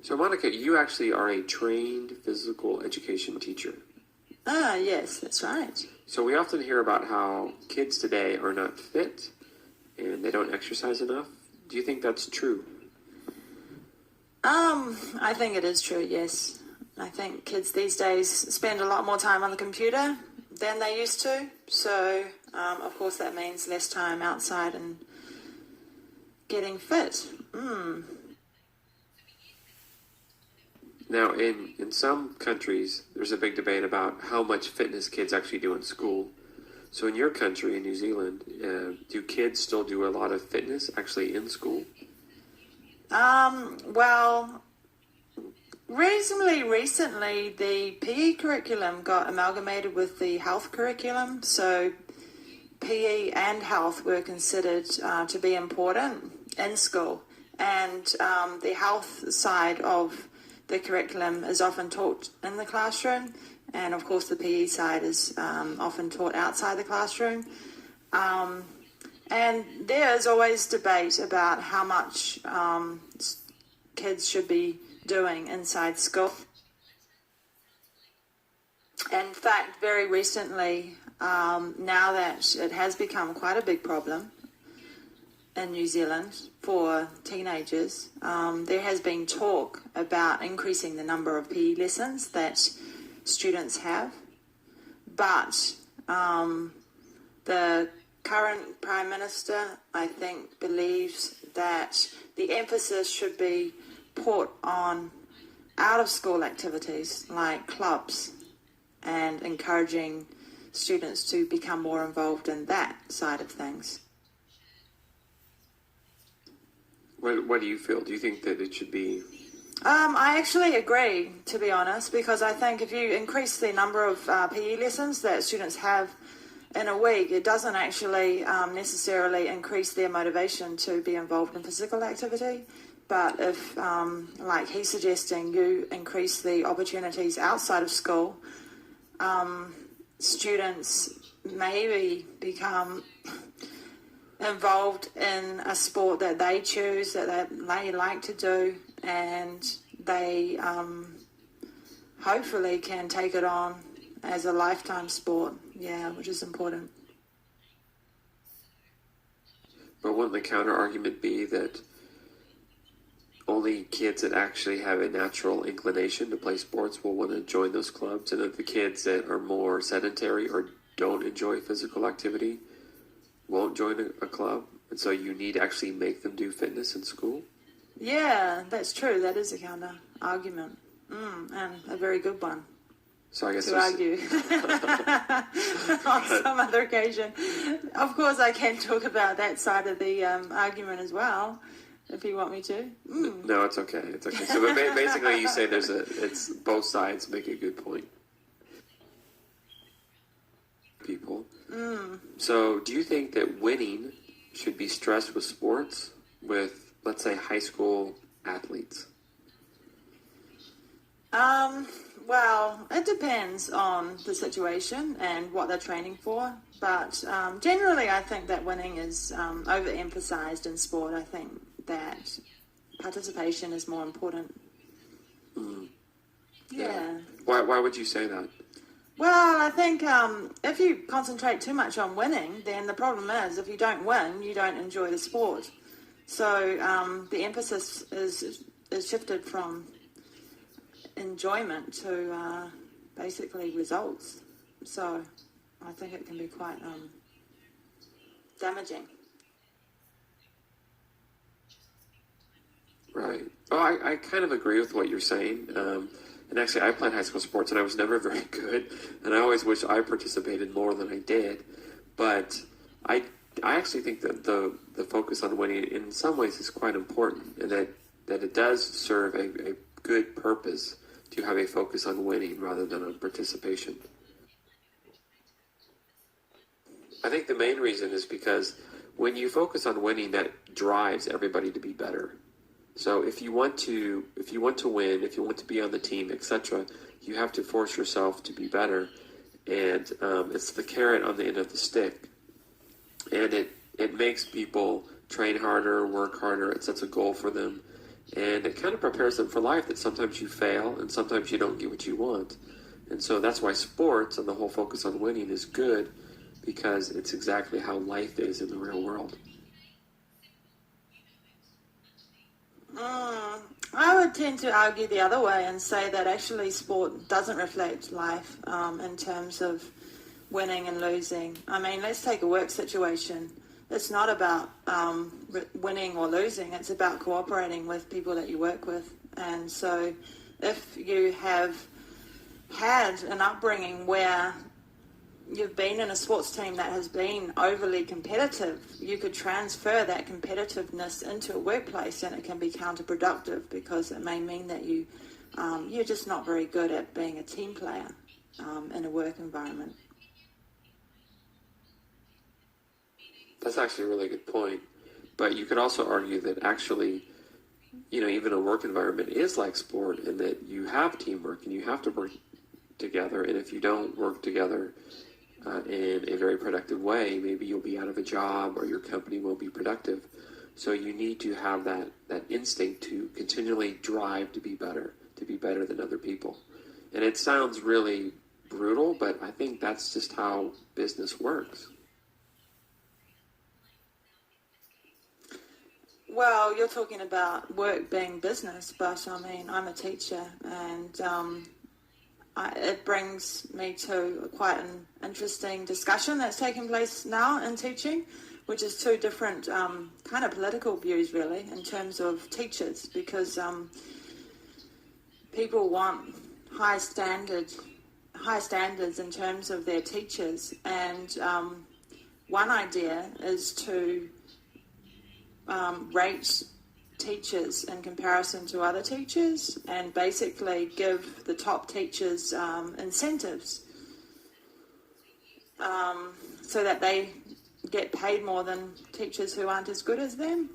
So Monica, you actually are a trained physical education teacher. Yes, that's right. So we often hear about how kids today are not fit and they don't exercise enough. Do you think that's true? I think it is true, yes. I think kids these days spend a lot more time on the computer than they used to. So, of course, that means less time outside and getting fit. Now, in some countries, there's a big debate about how much fitness kids actually do in school. So in your country, in New Zealand, do kids still do a lot of fitness actually in school? Well, reasonably recently, the PE curriculum got amalgamated with the health curriculum. So PE and health were considered to be important in school. And the health side of the curriculum is often taught in the classroom. And of course, the PE side is often taught outside the classroom. And there is always debate about how much kids should be doing inside school. In fact, very recently, now that it has become quite a big problem in New Zealand for teenagers, there has been talk about increasing the number of PE lessons that students have. But the current Prime Minister, I think, believes that the emphasis should be put on out-of-school activities like clubs and encouraging students to become more involved in that side of things. What do you feel? Do you think that it should be... I actually agree, to be honest, because I think if you increase the number of PE lessons that students have in a week, it doesn't actually necessarily increase their motivation to be involved in physical activity. But if, like he's suggesting, you increase the opportunities outside of school, students maybe become involved in a sport that they choose, that they like to do, and they hopefully can take it on as a lifetime sport, which is important. But wouldn't the counter argument be that only kids that actually have a natural inclination to play sports will want to join those clubs, and that the kids that are more sedentary or don't enjoy physical activity won't join a club, and so you need to actually make them do fitness in school? Yeah, that's true. That is a counter argument, and a very good one. So I guess to argue on some other occasion. Of course, I can talk about that side of the argument as well, if you want me to. No, it's okay. It's okay. So basically, you say it's both sides make a good point. People. So, do you think that winning should be stressed with sports with, let's say, high school athletes? Well, it depends on the situation and what they're training for. But generally, I think that winning is overemphasized in sport. I think that participation is more important. Yeah. Why would you say that? Well, I think if you concentrate too much on winning, then the problem is if you don't win, you don't enjoy the sport. So the emphasis is shifted from enjoyment to basically results. So I think it can be quite damaging. Right. Oh, I kind of agree with what you're saying. And actually, I played high school sports, and I was never very good. And I always wish I participated more than I did. But I actually think that the focus on winning in some ways is quite important, and that it does serve a good purpose to have a focus on winning rather than on participation. I think the main reason is because when you focus on winning, that drives everybody to be better. So if you want to win, if you want to be on the team, etc., you have to force yourself to be better, and it's the carrot on the end of the stick, and it makes people train harder, work harder. It sets a goal for them, And it kind of prepares them for life that sometimes you fail and sometimes you don't get what you want. And so that's why sports and the whole focus on winning is good, because it's exactly how life is in the real world. I would tend to argue the other way and say that actually sport doesn't reflect life in terms of winning and losing. I mean, let's take a work situation. It's not about winning or losing. It's about cooperating with people that you work with. And so if you have had an upbringing where you've been in a sports team that has been overly competitive, you could transfer that competitiveness into a workplace, and it can be counterproductive because it may mean that you're just not very good at being a team player in a work environment. That's actually a really good point. But you could also argue that actually, even a work environment is like sport, and that you have teamwork and you have to work together. And if you don't work together in a very productive way, maybe you'll be out of a job or your company won't be productive. So you need to have that instinct to continually drive to be better than other people. And it sounds really brutal, but I think that's just how business works. Well, you're talking about work being business, but I mean, I'm a teacher, and it brings me to quite an interesting discussion that's taking place now in teaching, which is two different kind of political views, really, in terms of teachers, because people want high standards in terms of their teachers, and one idea is to rate teachers in comparison to other teachers and basically give the top teachers incentives so that they get paid more than teachers who aren't as good as them.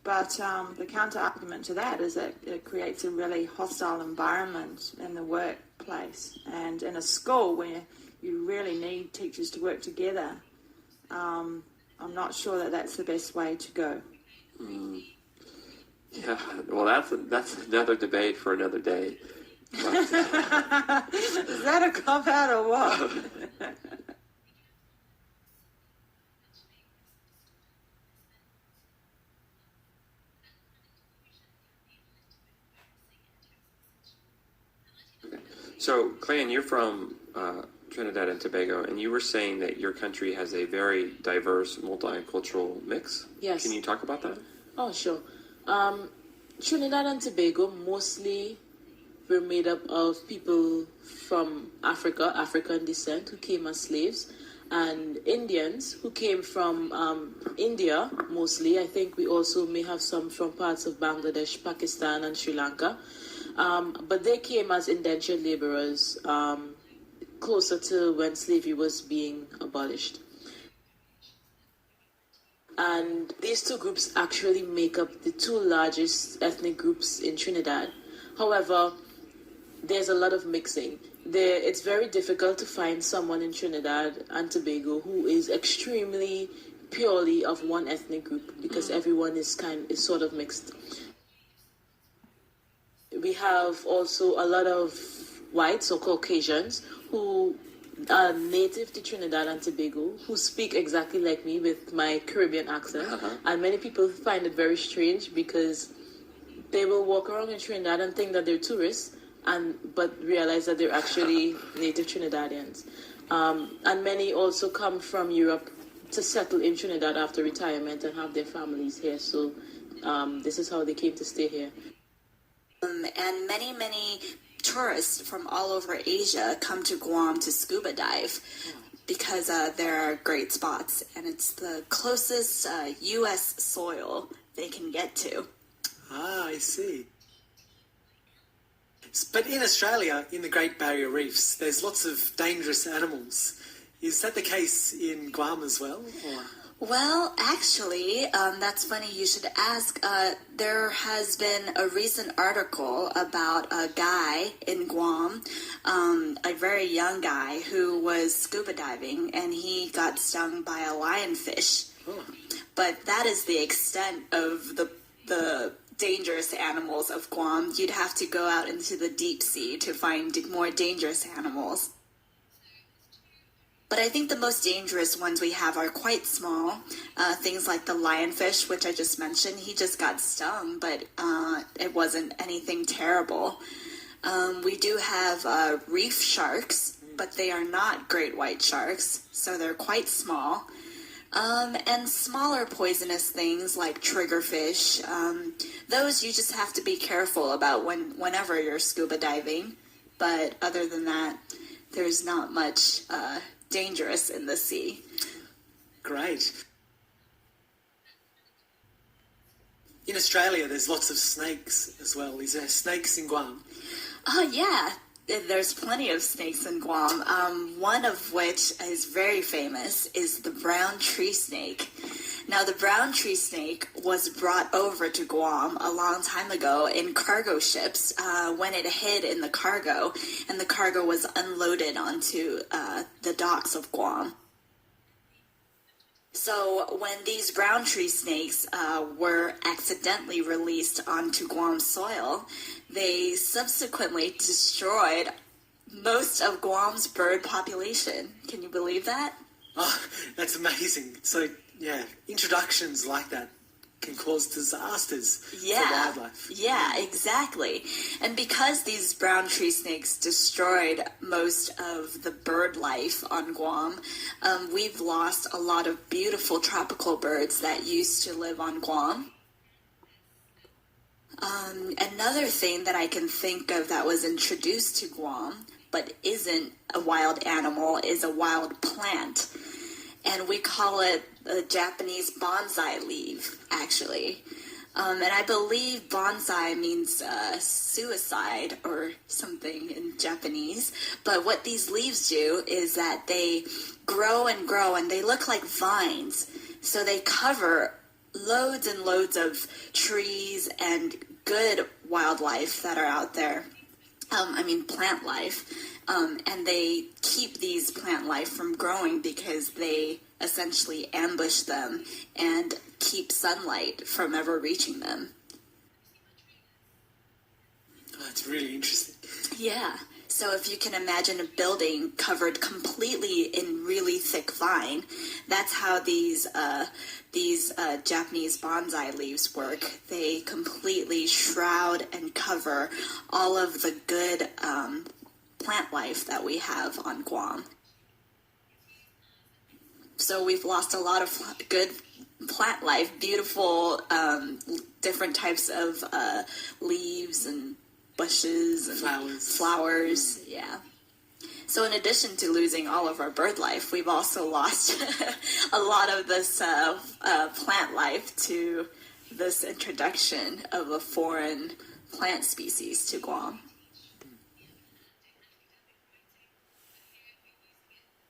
But the counter argument to that is that it creates a really hostile environment in the workplace, and in a school where you really need teachers to work together. I'm not sure that that's the best way to go. Yeah, well, that's another debate for another day. But, is that a cop out or what? okay. So, Clan, you're from Trinidad and Tobago, and you were saying that your country has a very diverse multicultural mix. Yes. Can you talk about that? Oh, sure. Trinidad and Tobago mostly were made up of people from African descent, who came as slaves, and Indians who came from India mostly. I think we also may have some from parts of Bangladesh, Pakistan, and Sri Lanka. But they came as indentured laborers closer to when slavery was being abolished. And these two groups actually make up the two largest ethnic groups in Trinidad. However, there's a lot of mixing. It's very difficult to find someone in Trinidad and Tobago who is extremely purely of one ethnic group, because everyone is sort of mixed. We have also a lot of whites or Caucasians who are native to Trinidad and Tobago, who speak exactly like me with my Caribbean accent. And many people find it very strange because they will walk around in Trinidad and think that they're tourists, but realize that they're actually native Trinidadians. And many also come from Europe to settle in Trinidad after retirement and have their families here. So this is how they came to stay here. And many tourists from all over Asia come to Guam to scuba dive because there are great spots, and it's the closest U.S. soil they can get to. Ah, I see. But in Australia, in the Great Barrier Reefs, there's lots of dangerous animals. Is that the case in Guam as well? Or? Well, actually, that's funny you should ask. There has been a recent article about a guy in Guam, a very young guy who was scuba diving, and he got stung by a lionfish. Oh. But that is the extent of the dangerous animals of Guam. You'd have to go out into the deep sea to find more dangerous animals. But I think the most dangerous ones we have are quite small. Things like the lionfish, which I just mentioned. He just got stung, but it wasn't anything terrible. We do have reef sharks, but they are not great white sharks, so they're quite small. And smaller poisonous things like triggerfish. Those you just have to be careful about whenever you're scuba diving. But other than that, there's not much dangerous in the sea. Great. In Australia, there's lots of snakes as well. Is there snakes in Guam? Oh, yeah. There's plenty of snakes in Guam. One of which is very famous is the brown tree snake. Now, the brown tree snake was brought over to Guam a long time ago in cargo ships when it hid in the cargo, and the cargo was unloaded onto the docks of Guam. So when these brown tree snakes were accidentally released onto Guam soil, they subsequently destroyed most of Guam's bird population. Can you believe that? Oh, that's amazing. So, yeah, introductions like that can cause disasters for wildlife. Yeah, exactly. And because these brown tree snakes destroyed most of the bird life on Guam, we've lost a lot of beautiful tropical birds that used to live on Guam. Another thing that I can think of that was introduced to Guam, but isn't a wild animal, is a wild plant. And we call it the Japanese bonsai leaf, actually. And I believe bonsai means suicide or something in Japanese. But what these leaves do is that they grow and grow, and they look like vines. So they cover loads and loads of trees and good wildlife that are out there. Plant life. And they keep these plant life from growing because they essentially ambush them and keep sunlight from ever reaching them. Oh, that's really interesting. Yeah. So if you can imagine a building covered completely in really thick vine, that's how these Japanese bonsai leaves work. They completely shroud and cover all of the good plant life that we have on Guam. So we've lost a lot of good plant life, beautiful different types of leaves and bushes and flowers. Yeah. So in addition to losing all of our bird life, we've also lost a lot of this plant life to this introduction of a foreign plant species to Guam.